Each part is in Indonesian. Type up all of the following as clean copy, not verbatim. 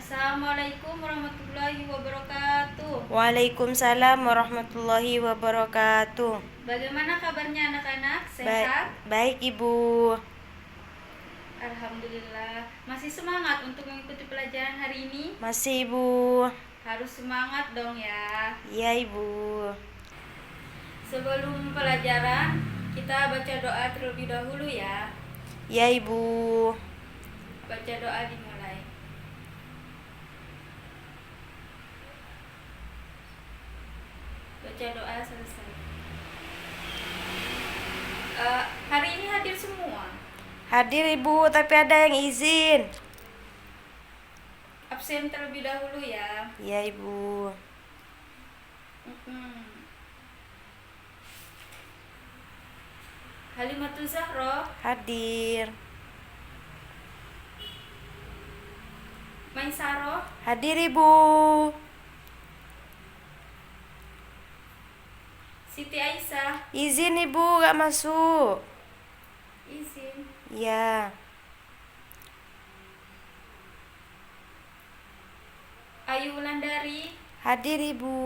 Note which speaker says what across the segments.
Speaker 1: Assalamualaikum warahmatullahi wabarakatuh.
Speaker 2: Waalaikumsalam warahmatullahi wabarakatuh.
Speaker 1: Bagaimana kabarnya anak-anak?
Speaker 2: Baik,
Speaker 1: Sehat?
Speaker 2: baik Ibu.
Speaker 1: Alhamdulillah. Masih semangat untuk mengikuti pelajaran hari ini?
Speaker 2: Masih Ibu.
Speaker 1: Harus semangat dong ya.
Speaker 2: Iya Ibu.
Speaker 1: Sebelum pelajaran, kita baca doa terlebih dahulu ya.
Speaker 2: Iya Ibu.
Speaker 1: Baca doa dimulai. Baca doa selesai. Hari ini hadir semua.
Speaker 2: Hadir Ibu, tapi ada yang izin.
Speaker 1: Absen terlebih dahulu ya.
Speaker 2: Iya Ibu.
Speaker 1: Halimatul Zahra
Speaker 2: Hadir.
Speaker 1: Maisaro
Speaker 2: Hadir Ibu.
Speaker 1: Siti Aisyah
Speaker 2: Izin Ibu, gak masuk.
Speaker 1: izin.
Speaker 2: Iya.
Speaker 1: Ayu Wulandari
Speaker 2: Hadir Ibu.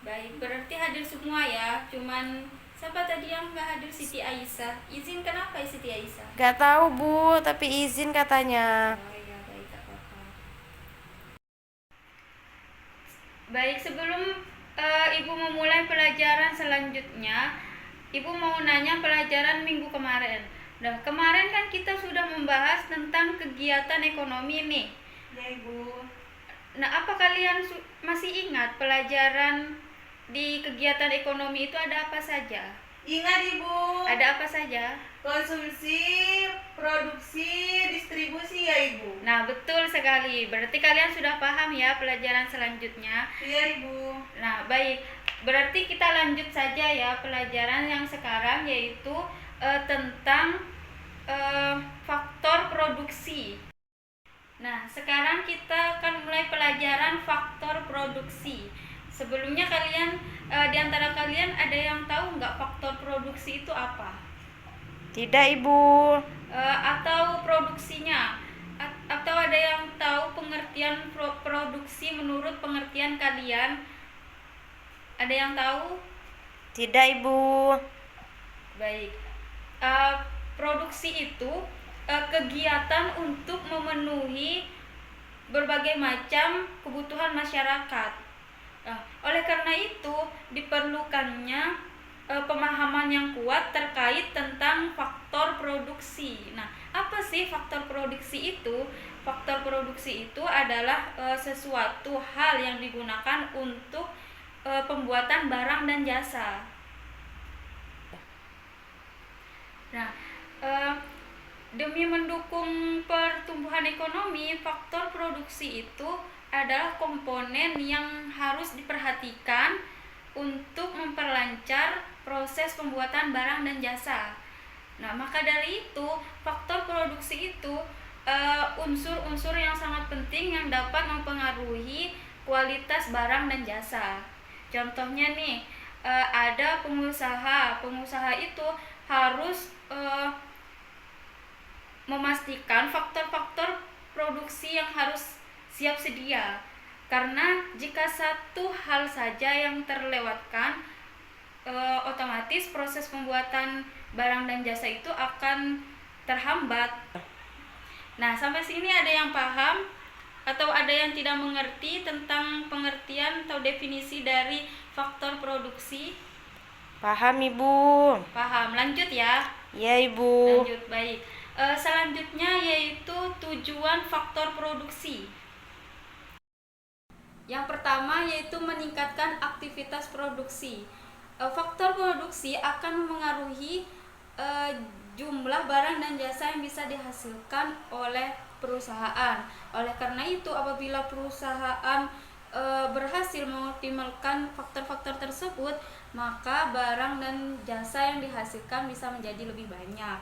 Speaker 1: baik, berarti hadir semua ya. Cuman siapa tadi yang nggak hadir? Siti Aisyah. Izin kenapa ya Siti Aisyah?
Speaker 2: Gak tahu Bu, tapi izin katanya.
Speaker 1: Oh ya, baik, tak apa-apa. Baik, sebelum Ibu memulai pelajaran selanjutnya, Ibu mau nanya pelajaran minggu kemarin. Nah, kemarin kan kita sudah membahas tentang kegiatan ekonomi nih.
Speaker 2: Ya Ibu.
Speaker 1: Nah, apa kalian masih ingat pelajaran di kegiatan ekonomi itu ada apa saja?
Speaker 2: Ingat Ibu.
Speaker 1: Ada apa saja?
Speaker 2: Konsumsi, produksi, distribusi ya Ibu.
Speaker 1: Nah, betul sekali. Berarti kalian sudah paham ya pelajaran selanjutnya.
Speaker 2: Iya Ibu.
Speaker 1: Nah, baik. Berarti kita lanjut saja ya pelajaran yang sekarang, yaitu tentang faktor produksi. Nah, sekarang kita akan mulai pelajaran faktor produksi. Sebelumnya kalian, di antara kalian ada yang tahu nggak faktor produksi itu apa?
Speaker 2: Tidak Ibu.
Speaker 1: Atau produksinya? Atau ada yang tahu pengertian produksi menurut pengertian kalian? Ada yang tahu?
Speaker 2: Tidak Ibu.
Speaker 1: Baik. Produksi itu kegiatan untuk memenuhi berbagai macam kebutuhan masyarakat. Oleh karena itu diperlukannya pemahaman yang kuat terkait tentang faktor produksi. Nah, apa sih faktor produksi itu? Faktor produksi itu adalah sesuatu hal yang digunakan untuk pembuatan barang dan jasa. Nah, demi mendukung pertumbuhan ekonomi, faktor produksi itu adalah komponen yang harus diperhatikan untuk memperlancar proses pembuatan barang dan jasa. Nah, maka dari itu, faktor produksi itu unsur-unsur yang sangat penting yang dapat mempengaruhi kualitas barang dan jasa. Contohnya nih, ada pengusaha. Pengusaha itu harus memastikan faktor-faktor produksi yang harus siap sedia, karena jika satu hal saja yang terlewatkan, otomatis proses pembuatan barang dan jasa itu akan terhambat. Nah, sampai sini ada yang paham atau ada yang tidak mengerti tentang pengertian atau definisi dari faktor produksi?
Speaker 2: Paham Ibu.
Speaker 1: Paham. Lanjut ya.
Speaker 2: Ya Ibu.
Speaker 1: Lanjut, baik. Selanjutnya yaitu tujuan faktor produksi. Yang pertama yaitu meningkatkan aktivitas produksi. Faktor produksi akan memengaruhi jumlah barang dan jasa yang bisa dihasilkan oleh perusahaan. Oleh karena itu, apabila perusahaan berhasil mengoptimalkan faktor-faktor tersebut, maka barang dan jasa yang dihasilkan bisa menjadi lebih banyak.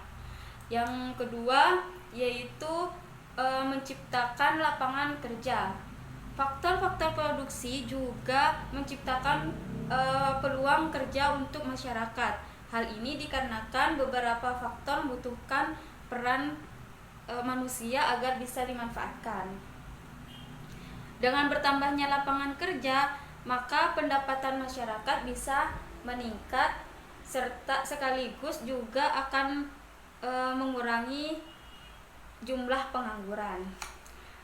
Speaker 1: Yang kedua yaitu menciptakan lapangan kerja. Faktor-faktor produksi juga menciptakan peluang kerja untuk masyarakat. Hal ini dikarenakan beberapa faktor membutuhkan peran manusia agar bisa dimanfaatkan. Dengan bertambahnya lapangan kerja, maka pendapatan masyarakat bisa meningkat serta sekaligus juga akan mengurangi jumlah pengangguran.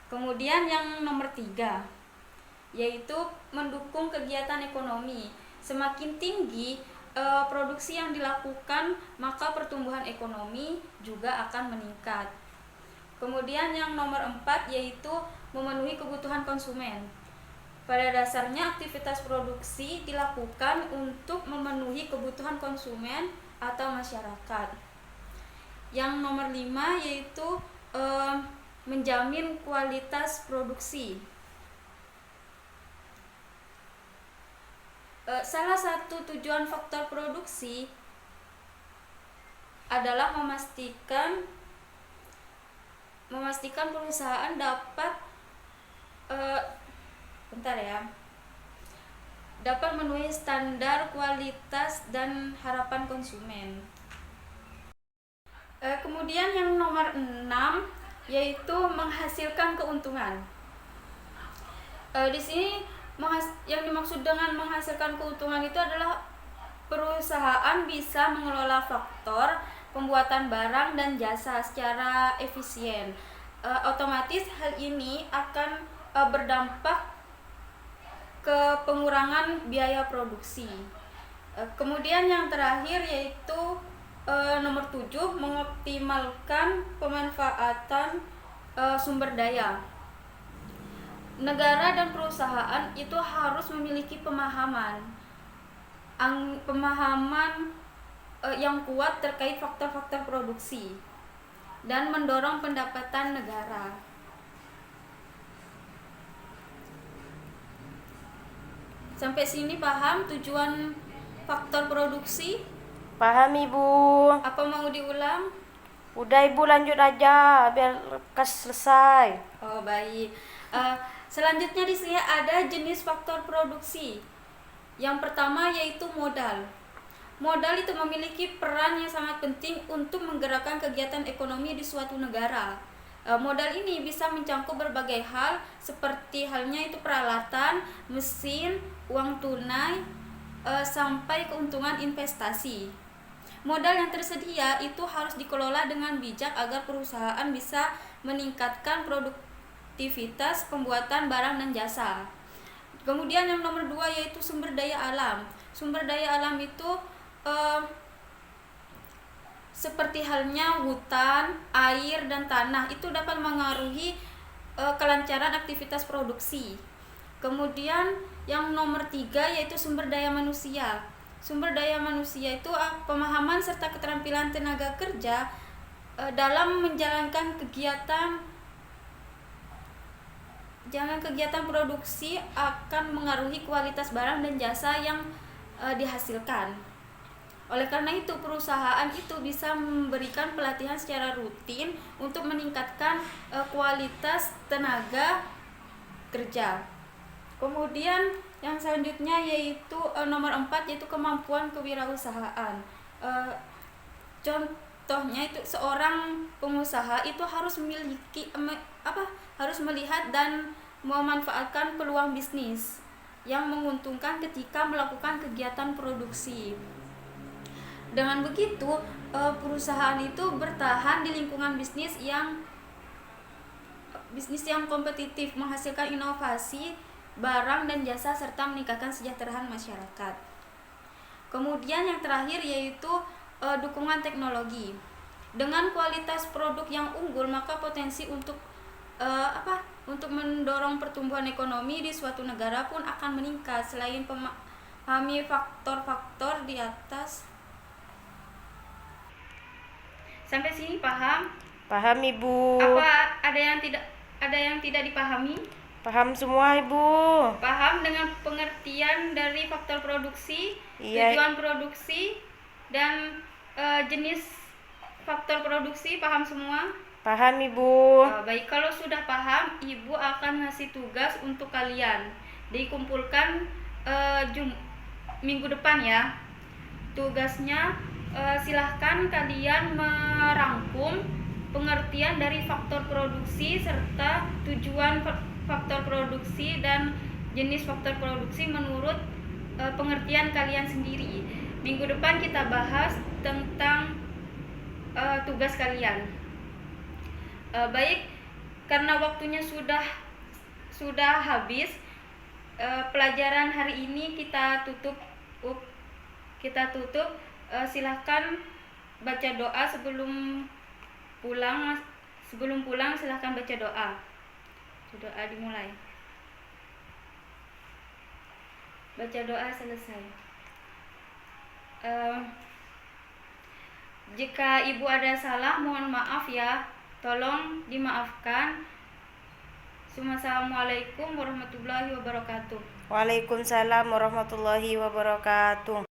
Speaker 1: Kemudian yang nomor 3 yaitu mendukung kegiatan ekonomi. Semakin tinggi produksi yang dilakukan, maka pertumbuhan ekonomi juga akan meningkat. Kemudian yang nomor 4 yaitu memenuhi kebutuhan konsumen. Pada dasarnya aktivitas produksi dilakukan untuk memenuhi kebutuhan konsumen atau masyarakat. Yang nomor 5 yaitu menjamin kualitas produksi. Salah satu tujuan faktor produksi adalah memastikan perusahaan dapat dapat memenuhi standar kualitas dan harapan konsumen. Kemudian yang nomor 6 yaitu menghasilkan keuntungan. Di sini yang dimaksud dengan menghasilkan keuntungan itu adalah perusahaan bisa mengelola faktor pembuatan barang dan jasa secara efisien. Otomatis hal ini akan berdampak ke pengurangan biaya produksi. Kemudian yang terakhir yaitu nomor 7 mengoptimalkan pemanfaatan sumber daya. Negara dan perusahaan itu harus memiliki pemahaman yang kuat terkait faktor-faktor produksi dan mendorong pendapatan negara. Sampai sini paham tujuan faktor produksi?
Speaker 2: Paham Ibu.
Speaker 1: Apa mau diulang?
Speaker 2: Udah Ibu, lanjut aja biar lekas selesai.
Speaker 1: Oh, baik. Selanjutnya di sini ada jenis faktor produksi. Yang pertama yaitu modal. Modal itu memiliki peran yang sangat penting untuk menggerakkan kegiatan ekonomi di suatu negara. Modal ini bisa mencakup berbagai hal seperti halnya itu peralatan, mesin, uang tunai, sampai keuntungan investasi. Modal yang tersedia itu harus dikelola dengan bijak agar perusahaan bisa meningkatkan produktivitas pembuatan barang dan jasa. Kemudian yang nomor 2 yaitu sumber daya alam. Sumber daya alam itu seperti halnya hutan, air, dan tanah itu dapat mengaruhi kelancaran aktivitas produksi. Kemudian yang nomor 3 yaitu sumber daya manusia. Sumber daya manusia itu pemahaman serta keterampilan tenaga kerja dalam menjalankan kegiatan produksi akan mengaruhi kualitas barang dan jasa yang dihasilkan. Oleh karena itu, perusahaan itu bisa memberikan pelatihan secara rutin untuk meningkatkan kualitas tenaga kerja. Kemudian yang selanjutnya yaitu nomor 4 yaitu kemampuan kewirausahaan. Contohnya itu seorang pengusaha itu harus harus melihat dan memanfaatkan peluang bisnis yang menguntungkan ketika melakukan kegiatan produksi. Dengan begitu, perusahaan itu bertahan di lingkungan bisnis yang kompetitif, menghasilkan inovasi barang dan jasa serta meningkatkan kesejahteraan masyarakat. Kemudian yang terakhir yaitu dukungan teknologi. Dengan kualitas produk yang unggul, maka potensi untuk mendorong pertumbuhan ekonomi di suatu negara pun akan meningkat. Selain memahami faktor-faktor di atas. Sampai sini paham?
Speaker 2: Paham Ibu.
Speaker 1: Apa ada yang tidak dipahami?
Speaker 2: Paham semua Ibu.
Speaker 1: Paham dengan pengertian dari faktor produksi,
Speaker 2: Iya.
Speaker 1: tujuan produksi, dan jenis faktor produksi, paham semua?
Speaker 2: Paham Ibu.
Speaker 1: Baik, kalau sudah paham, Ibu akan ngasih tugas untuk kalian. Dikumpulkan minggu depan ya. Tugasnya silahkan kalian merangkum pengertian pengertian dari faktor produksi serta tujuan faktor produksi dan jenis faktor produksi menurut pengertian kalian sendiri. Minggu depan kita bahas tentang tugas kalian. Baik, karena waktunya sudah habis, pelajaran hari ini kita tutup. Silahkan baca doa sebelum pulang. Silahkan baca doa. Doa dimulai. Baca doa selesai. Jika ibu ada salah, mohon maaf ya, tolong dimaafkan. Assalamualaikum warahmatullahi wabarakatuh.
Speaker 2: Waalaikumsalam warahmatullahi wabarakatuh.